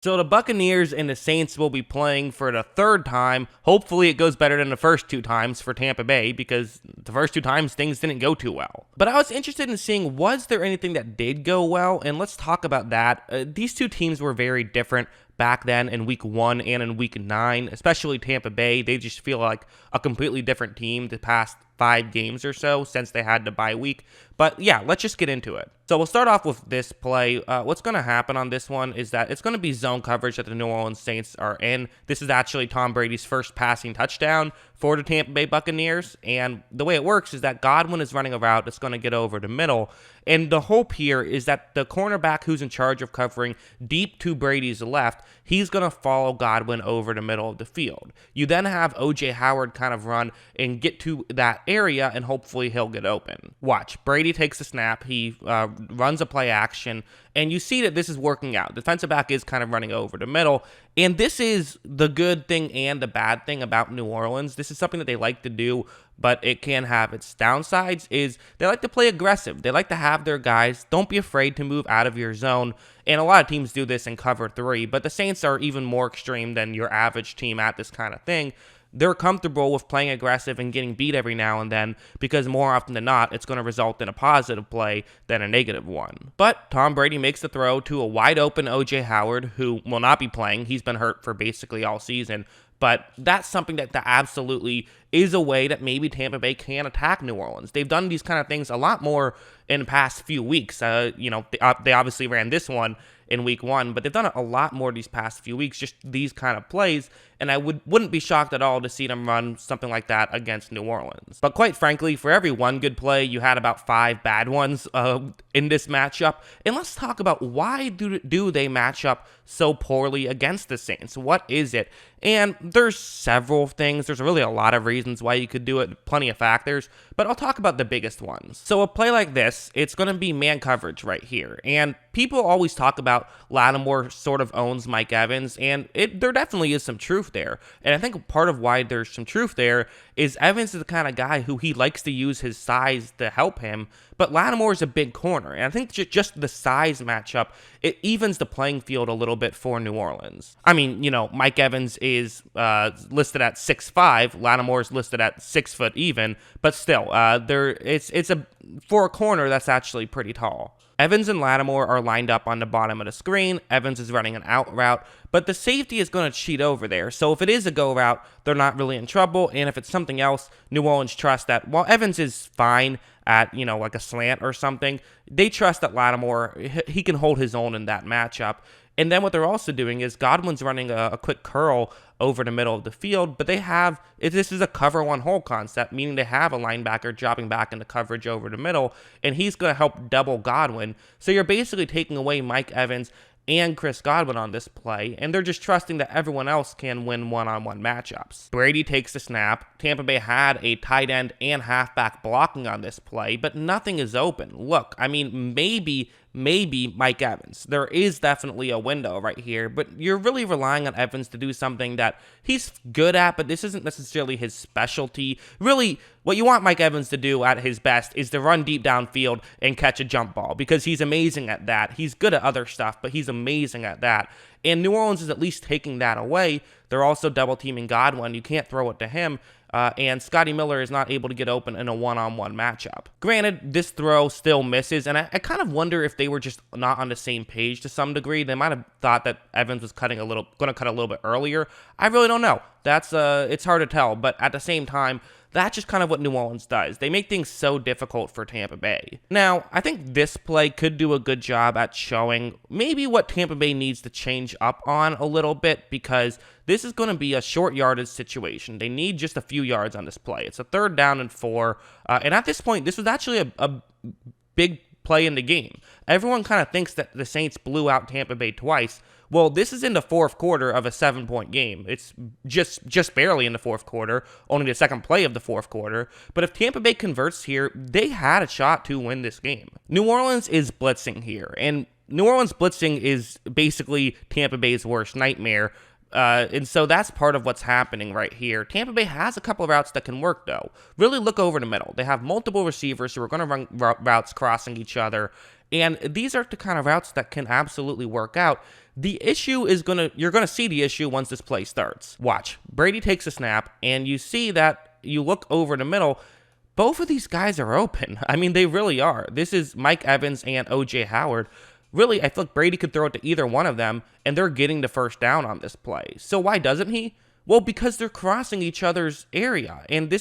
So the Buccaneers and the Saints will be playing for the third time. Hopefully it goes better than the first two times for Tampa Bay, because the first two times things didn't go too well. But I was interested in seeing, was there anything that did go well? And let's talk about that. These two teams were very different back then in week 1 and in week 9, especially Tampa Bay. They just feel like a completely different team the past 5 games or so since they had the bye week. But yeah, let's just get into it. So we'll start off with this play. What's going to happen on this one is that it's going to be zone coverage that the New Orleans Saints are in. This is actually Tom Brady's first passing touchdown for the Tampa Bay Buccaneers. And the way it works is that Godwin is running a route that's going to get over the middle. And the hope here is that the cornerback who's in charge of covering deep to Brady's left, he's going to follow Godwin over the middle of the field. You then have O.J. Howard kind of run and get to that area, and hopefully he'll get open. Watch. Brady takes the snap. He runs a play action, and you see that this is working out. The defensive back is kind of running over the middle, and this is the good thing and the bad thing about New Orleans. This is something that they like to do, but it can have its downsides, is they like to play aggressive. They like to have their guys. Don't be afraid to move out of your zone, and a lot of teams do this in cover 3, but the Saints are even more extreme than your average team at this kind of thing. They're comfortable with playing aggressive and getting beat every now and then, because more often than not, it's going to result in a positive play than a negative one. But Tom Brady makes the throw to a wide open O.J. Howard, who will not be playing. He's been hurt for basically all season. But that's something that absolutely is a way that maybe Tampa Bay can attack New Orleans. They've done these kind of things a lot more in the past few weeks. They obviously ran this one in week 1, but they've done it a lot more these past few weeks, just these kind of plays, and I wouldn't be shocked at all to see them run something like that against New Orleans. But quite frankly, for every one good play, you had about 5 bad ones in this matchup. And let's talk about, why do they match up so poorly against the Saints? What is it? And there's several things. There's really a lot of reasons why you could do it, plenty of factors, but I'll talk about the biggest ones. So a play like this, it's going to be man coverage right here, and people always talk about Lattimore sort of owns Mike Evans, and there definitely is some truth there. And I think part of why there's some truth there is Evans is the kind of guy who he likes to use his size to help him, but Lattimore is a big corner, and I think just the size matchup, it evens the playing field a little bit for New Orleans. I mean, Mike Evans is listed at 6'5", Lattimore is listed at 6 foot even, but still, for a corner, that's actually pretty tall. Evans and Lattimore are lined up on the bottom of the screen. Evans is running an out route, but the safety is going to cheat over there. So if it is a go route, they're not really in trouble. And if it's something else, New Orleans trusts that while Evans is fine at, like a slant or something, they trust that Lattimore, he can hold his own in that matchup. And then what they're also doing is Godwin's running a quick curl over the middle of the field, but this is a cover one hole concept, meaning they have a linebacker dropping back into coverage over the middle, and he's going to help double Godwin. So you're basically taking away Mike Evans and Chris Godwin on this play, and they're just trusting that everyone else can win one-on-one matchups. Brady takes the snap. Tampa Bay had a tight end and halfback blocking on this play, but nothing is open. Look, I mean, maybe Mike Evans. There is definitely a window right here, but you're really relying on Evans to do something that he's good at, but this isn't necessarily his specialty. Really, what you want Mike Evans to do at his best is to run deep downfield and catch a jump ball, because he's amazing at that. He's good at other stuff, but he's amazing at that. And New Orleans is at least taking that away. They're also double-teaming Godwin. You can't throw it to him. And Scotty Miller is not able to get open in a one-on-one matchup. Granted, this throw still misses, and I kind of wonder if they were just not on the same page to some degree. They might have thought that Evans was going to cut a little bit earlier. I really don't know. It's hard to tell, but at the same time, that's just kind of what New Orleans does. They make things so difficult for Tampa Bay. Now, I think this play could do a good job at showing maybe what Tampa Bay needs to change up on a little bit, because this is going to be a short yardage situation. They need just a few yards on this play. It's a 3rd down and 4. And at this point, this was actually a big play in the game. Everyone kind of thinks that the Saints blew out Tampa Bay twice. Well, this is in the 4th quarter of a 7-point game. It's just barely in the 4th quarter, only the 2nd play of the 4th quarter. But if Tampa Bay converts here, they had a shot to win this game. New Orleans is blitzing here, and New Orleans blitzing is basically Tampa Bay's worst nightmare. And so that's part of what's happening right here. Tampa Bay has a couple of routes that can work, though. Really look over the middle. They have multiple receivers who are going to run routes crossing each other, and these are the kind of routes that can absolutely work out. The issue is you're going to see the issue once this play starts. Watch. Brady takes a snap, and you see that you look over the middle. Both of these guys are open. I mean, they really are. This is Mike Evans and O.J. Howard. Really, I feel like Brady could throw it to either one of them, and they're getting the first down on this play. So why doesn't he? Well, because they're crossing each other's area. And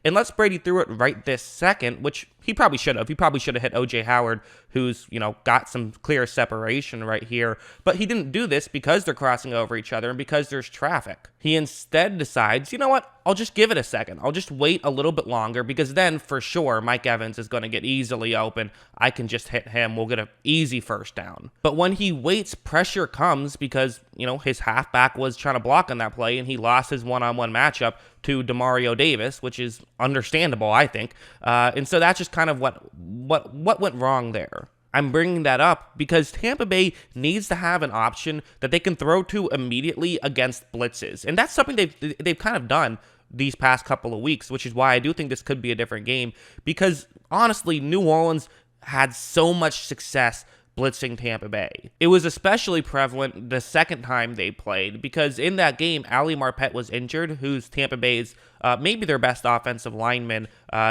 unless Brady threw it right this second, which he probably should have. He probably should have hit O.J. Howard, who's, got some clear separation right here. But he didn't do this because they're crossing over each other and because there's traffic. He instead decides, you know what? I'll just give it a second. I'll just wait a little bit longer because then for sure Mike Evans is going to get easily open. I can just hit him. We'll get an easy first down. But when he waits, pressure comes because, his halfback was trying to block on that play and he lost his one-on-one matchup to Demario Davis, which is understandable, I think. And so that's just kind of what went wrong there. I'm bringing that up because Tampa Bay needs to have an option that they can throw to immediately against blitzes. And that's something they've kind of done these past couple of weeks, which is why I do think this could be a different game. Because honestly, New Orleans had so much success blitzing Tampa Bay. It was especially prevalent the second time they played because in that game, Ali Marpet was injured, who's Tampa Bay's maybe their best offensive lineman.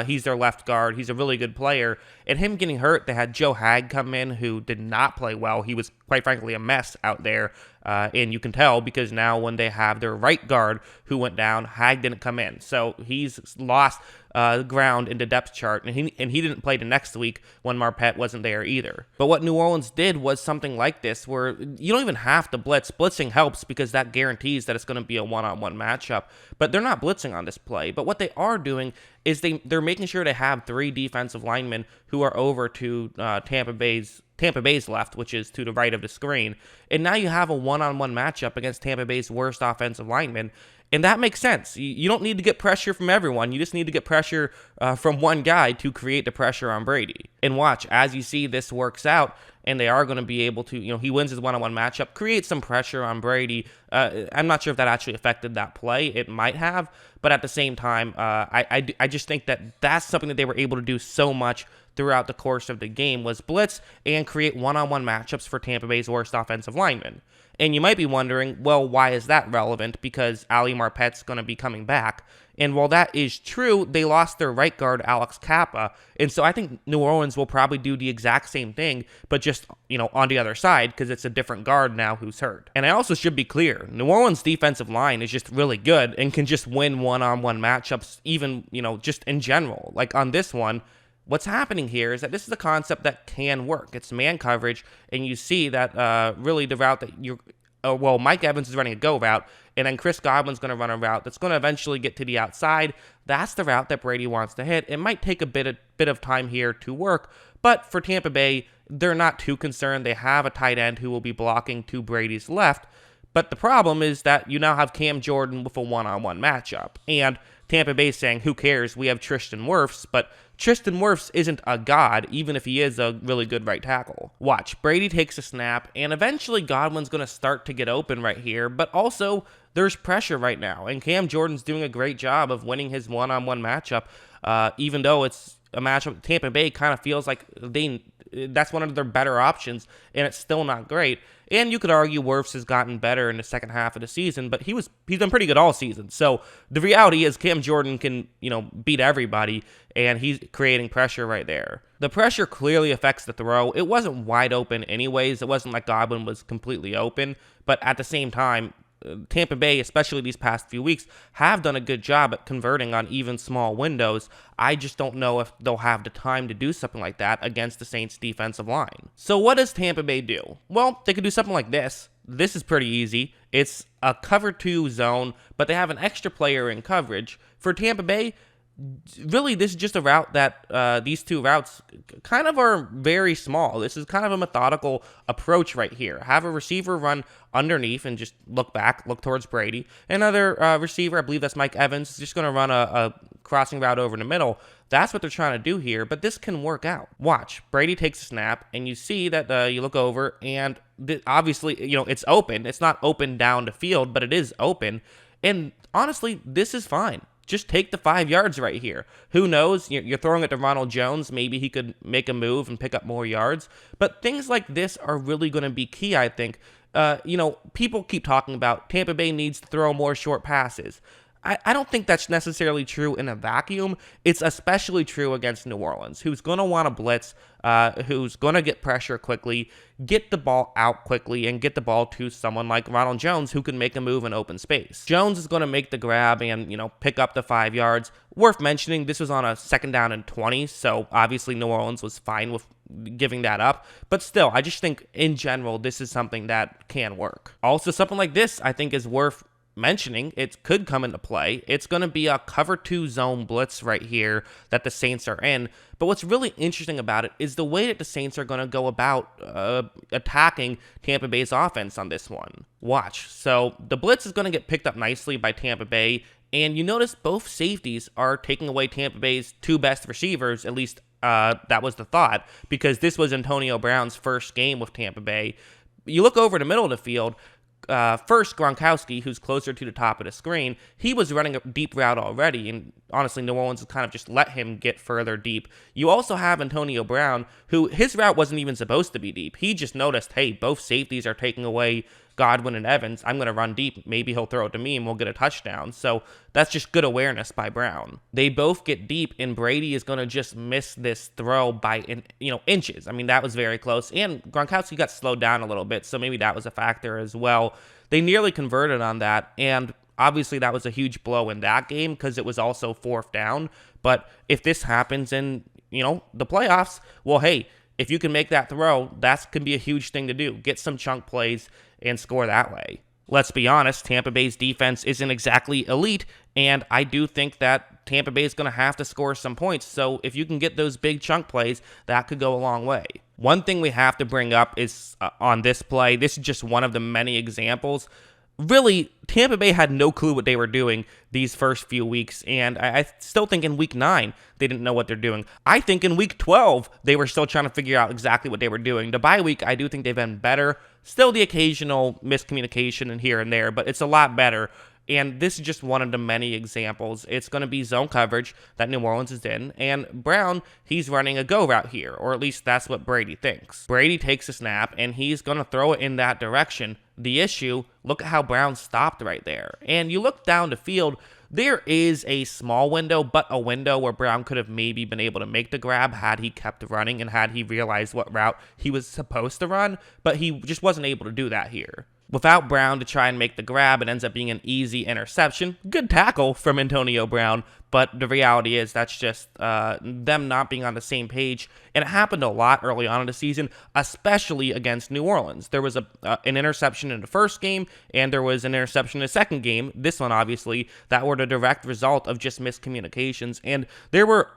He's their left guard. He's a really good player. And him getting hurt, they had Joe Hag come in, who did not play well. He was, quite frankly, a mess out there. And you can tell because now when they have their right guard who went down, Hag didn't come in. So he's lost ground in the depth chart, and he didn't play the next week when Marpet wasn't there either. But what New Orleans did was something like this, where you don't even have to blitz. Blitzing helps because that guarantees that it's going to be a one-on-one matchup. But they're not blitzing on this play. But what they are doing is they're making sure they have three defensive linemen who are over to Tampa Bay's left, which is to the right of the screen. And now you have a one-on-one matchup against Tampa Bay's worst offensive lineman. And that makes sense. You don't need to get pressure from everyone. You just need to get pressure from one guy to create the pressure on Brady. And watch, as you see this works out, and they are going to be able to, he wins his one-on-one matchup, create some pressure on Brady. I'm not sure if that actually affected that play. It might have. But at the same time, I just think that that's something that they were able to do so much throughout the course of the game was blitz and create one-on-one matchups for Tampa Bay's worst offensive linemen. And you might be wondering, well, why is that relevant? Because Ali Marpet's going to be coming back. And while that is true, they lost their right guard, Alex Kappa. And so I think New Orleans will probably do the exact same thing, but just, on the other side, because it's a different guard now who's hurt. And I also should be clear, New Orleans' defensive line is just really good and can just win one-on-one matchups, even, just in general. Like on this one, what's happening here is that this is a concept that can work. It's man coverage, and you see that really the route that Mike Evans is running a go route, and then Chris Godwin's going to run a route that's going to eventually get to the outside. That's the route that Brady wants to hit. It might take a bit of time here to work, but for Tampa Bay, they're not too concerned. They have a tight end who will be blocking to Brady's left, but the problem is that you now have Cam Jordan with a one-on-one matchup, and Tampa Bay saying, who cares? We have Tristan Wirfs, but Tristan Wirfs isn't a god, even if he is a really good right tackle. Watch, Brady takes a snap, and eventually Godwin's going to start to get open right here, but also there's pressure right now, and Cam Jordan's doing a great job of winning his one-on-one matchup, even though it's a matchup Tampa Bay kind of feels like that's one of their better options, and it's still not great. And you could argue Wirfs has gotten better in the second half of the season, but he's been pretty good all season. So the reality is Cam Jordan can, beat everybody, and he's creating pressure right there. The pressure clearly affects the throw. It wasn't wide open anyways. It wasn't like Godwin was completely open, but at the same time, Tampa Bay, especially these past few weeks, have done a good job at converting on even small windows. I just don't know if they'll have the time to do something like that against the Saints' defensive line. So what does Tampa Bay do? Well, they could do something like this. This is pretty easy. It's a cover 2 zone, but they have an extra player in coverage. For Tampa Bay, really, this is just a route that these two routes kind of are very small. This is kind of a methodical approach right here. Have a receiver run underneath and just look back, look towards Brady. Another receiver, I believe that's Mike Evans, is just going to run a crossing route over the middle. That's what they're trying to do here, but this can work out. Watch, Brady takes a snap, and you see that you look over, and obviously, it's open. It's not open down the field, but it is open. And honestly, this is fine. Just take the 5 yards right here. Who knows? You're throwing it to Ronald Jones. Maybe he could make a move and pick up more yards. But things like this are really going to be key, I think. People keep talking about Tampa Bay needs to throw more short passes. I don't think that's necessarily true in a vacuum. It's especially true against New Orleans, who's going to want to blitz, who's going to get pressure quickly, get the ball out quickly, and get the ball to someone like Ronald Jones, who can make a move in open space. Jones is going to make the grab and, pick up the 5 yards. Worth mentioning, this was on a 2nd down and 20, so obviously New Orleans was fine with giving that up. But still, I just think in general, this is something that can work. Also, something like this, I think, is worth mentioning. It could come into play. It's going to be a cover 2 zone blitz right here that the Saints are in. But what's really interesting about it is the way that the Saints are going to go about attacking Tampa Bay's offense on this one. Watch. So the blitz is going to get picked up nicely by Tampa Bay, and you notice both safeties are taking away Tampa Bay's 2 best receivers, at least that was the thought, because this was Antonio Brown's first game with Tampa Bay. You look over the middle of the field, first, Gronkowski, who's closer to the top of the screen, he was running a deep route already, and honestly, New Orleans kind of just let him get further deep. You also have Antonio Brown, who his route wasn't even supposed to be deep. He just noticed, hey, both safeties are taking away Godwin and Evans. I'm going to run deep. Maybe he'll throw it to me and we'll get a touchdown. So that's just good awareness by Brown. They both get deep, and Brady is going to just miss this throw by inches. I mean, that was very close. And Gronkowski got slowed down a little bit, so maybe that was a factor as well. They nearly converted on that, and obviously that was a huge blow in that game because it was also 4th down. But if this happens in, the playoffs, well, hey, if you can make that throw, that can be a huge thing to do. Get some chunk plays and score that way. Let's be honest, Tampa Bay's defense isn't exactly elite, and I do think that Tampa Bay is going to have to score some points. So if you can get those big chunk plays, that could go a long way. One thing we have to bring up is on this play, this is just one of the many examples. Really, Tampa Bay had no clue what they were doing these first few weeks, and I still think in week 9, they didn't know what they're doing. I think in week 12, they were still trying to figure out exactly what they were doing. The bye week, I do think they've been better. Still the occasional miscommunication in here and there, but it's a lot better. And this is just one of the many examples. It's going to be zone coverage that New Orleans is in, and Brown, he's running a go route here, or at least that's what Brady thinks. Brady takes a snap, and he's going to throw it in that direction. The issue, look at how Brown stopped right there. And you look down the field, there is a small window, but a window where Brown could have maybe been able to make the grab had he kept running and had he realized what route he was supposed to run, but he just wasn't able to do that here. Without Brown to try and make the grab, it ends up being an easy interception. Good tackle from Antonio Brown, but the reality is that's just them not being on the same page. And it happened a lot early on in the season, especially against New Orleans. There was an interception in the first game, and there was an interception in the second game. This one, obviously, that were the direct result of just miscommunications. And there were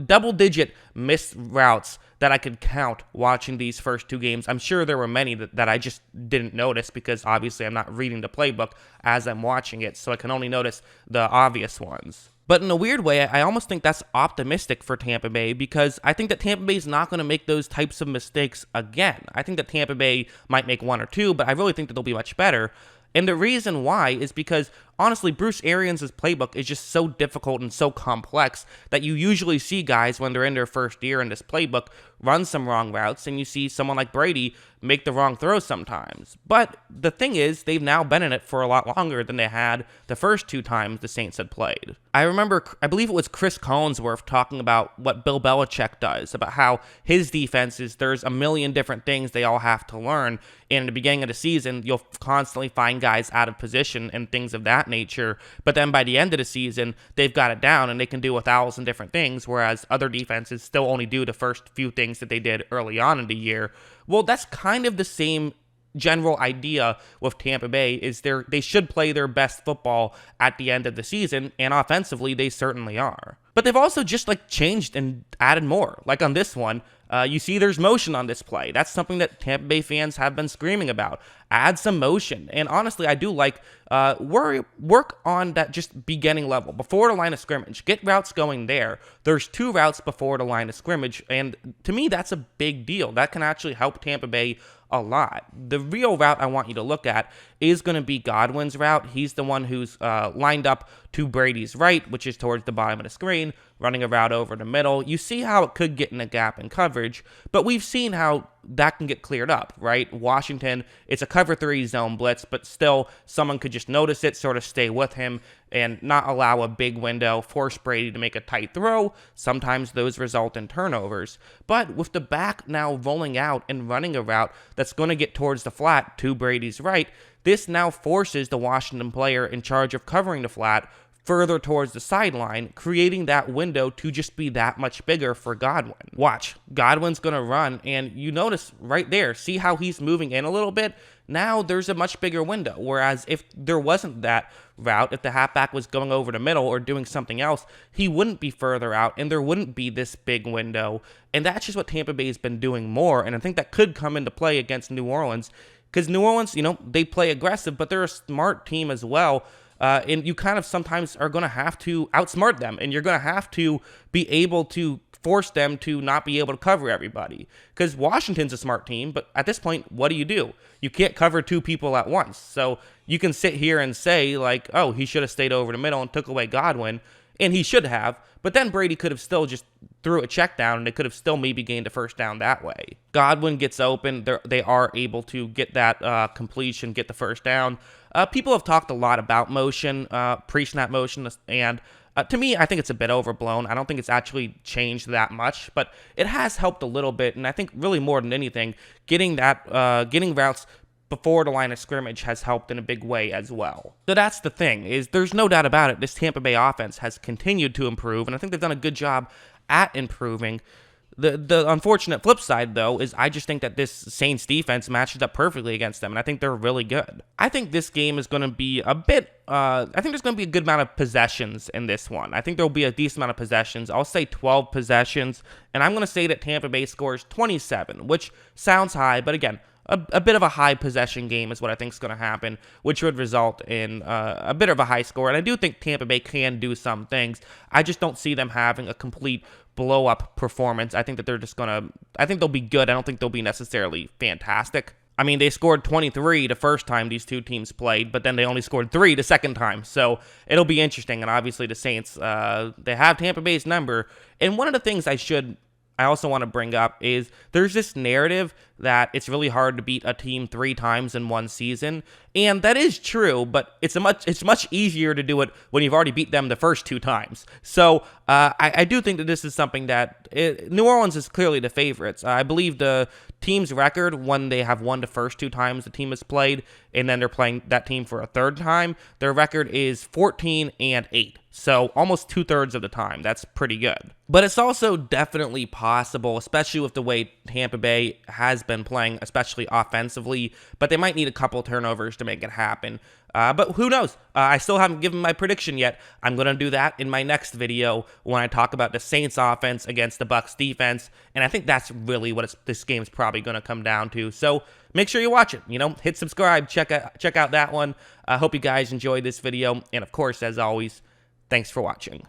double-digit missed routes that I could count watching these first 2 games. I'm sure there were many that I just didn't notice because obviously I'm not reading the playbook as I'm watching it, so I can only notice the obvious ones. But in a weird way, I almost think that's optimistic for Tampa Bay because I think that Tampa Bay is not going to make those types of mistakes again. I think that Tampa Bay might make 1 or 2, but I really think that they'll be much better. And the reason why is because, honestly, Bruce Arians' playbook is just so difficult and so complex that you usually see guys when they're in their first year in this playbook run some wrong routes, and you see someone like Brady make the wrong throws sometimes. But the thing is, they've now been in it for a lot longer than they had the first 2 times the Saints had played. I remember, I believe it was Chris Collinsworth talking about what Bill Belichick does, about how his defense is, there's a million different things they all have to learn. In the beginning of the season, you'll constantly find guys out of position and things of that nature. But then by the end of the season, they've got it down and they can do 1,000 different things, whereas other defenses still only do the first few things that they did early on in the year. Well, that's kind of the same general idea with Tampa Bay is they should play their best football at the end of the season, and offensively, they certainly are. But they've also just changed and added more. Like on this one, You see there's motion on this play. That's something that Tampa Bay fans have been screaming about. Add some motion. And honestly, I do like work on that just beginning level, before the line of scrimmage. Get routes going there. There's 2 routes before the line of scrimmage, and to me, that's a big deal. That can actually help Tampa Bay a lot. The real route I want you to look at is going to be Godwin's route. He's the one who's lined up to Brady's right, which is towards the bottom of the screen, running a route over the middle. You see how it could get in a gap in coverage, but we've seen how that can get cleared up, right? Washington, it's a cover 3 zone blitz, but still someone could just notice it, sort of stay with him, and not allow a big window, force Brady to make a tight throw. Sometimes those result in turnovers. But with the back now rolling out and running a route that's going to get towards the flat to Brady's right, this now forces the Washington player in charge of covering the flat further towards the sideline, creating that window to just be that much bigger for Godwin. Watch, Godwin's going to run, and you notice right there, see how he's moving in a little bit? Now there's a much bigger window, whereas if there wasn't that route, if the halfback was going over the middle or doing something else, he wouldn't be further out, and there wouldn't be this big window, and that's just what Tampa Bay has been doing more, and I think that could come into play against New Orleans, because New Orleans, they play aggressive, but they're a smart team as well. And you kind of sometimes are going to have to outsmart them, and you're going to have to be able to force them to not be able to cover everybody. Because Washington's a smart team, but at this point, what do? You can't cover 2 people at once. So you can sit here and say, like, oh, he should have stayed over the middle and took away Godwin, and he should have, but then Brady could have still just threw a check down, and they could have still maybe gained a first down that way. Godwin gets open. They are able to get that completion, get the first down. People have talked a lot about motion, pre-snap motion, and to me, I think it's a bit overblown. I don't think it's actually changed that much, but it has helped a little bit, and I think really more than anything, getting routes before the line of scrimmage has helped in a big way as well. So that's the thing, is there's no doubt about it, this Tampa Bay offense has continued to improve, and I think they've done a good job at improving. The unfortunate flip side, though, is I just think that this Saints defense matches up perfectly against them, and I think they're really good. I think this game is going to be a bit, I think there's going to be a good amount of possessions in this one. I think there'll be a decent amount of possessions. I'll say 12 possessions, and I'm going to say that Tampa Bay scores 27, which sounds high, but again, a bit of a high possession game is what I think is going to happen, which would result in a bit of a high score. And I do think Tampa Bay can do some things. I just don't see them having a complete blow-up performance. I think that they're just going to, I think they'll be good. I don't think they'll be necessarily fantastic. I mean, they scored 23 the first time these two teams played, but then they only scored 3 the second time. So it'll be interesting. And obviously the Saints, they have Tampa Bay's number. And one of the things I also want to bring up is there's this narrative that it's really hard to beat a team 3 times in one season, and that is true, but it's much easier to do it when you've already beat them the first 2 times. So I do think that this is something that New Orleans is clearly the favorites. I believe the team's record when they have won the first 2 times the team has played, and then they're playing that team for a 3rd time, their record is 14-8. So almost 2/3 of the time. That's pretty good. But it's also definitely possible, especially with the way Tampa Bay has been playing, especially offensively. But they might need a couple turnovers to make it happen. But who knows? I still haven't given my prediction yet. I'm going to do that in my next video when I talk about the Saints offense against the Bucs defense. And I think that's really what this game's probably going to come down to. So make sure you watch it. Hit subscribe. Check out that one. I hope you guys enjoyed this video. And of course, as always, thanks for watching.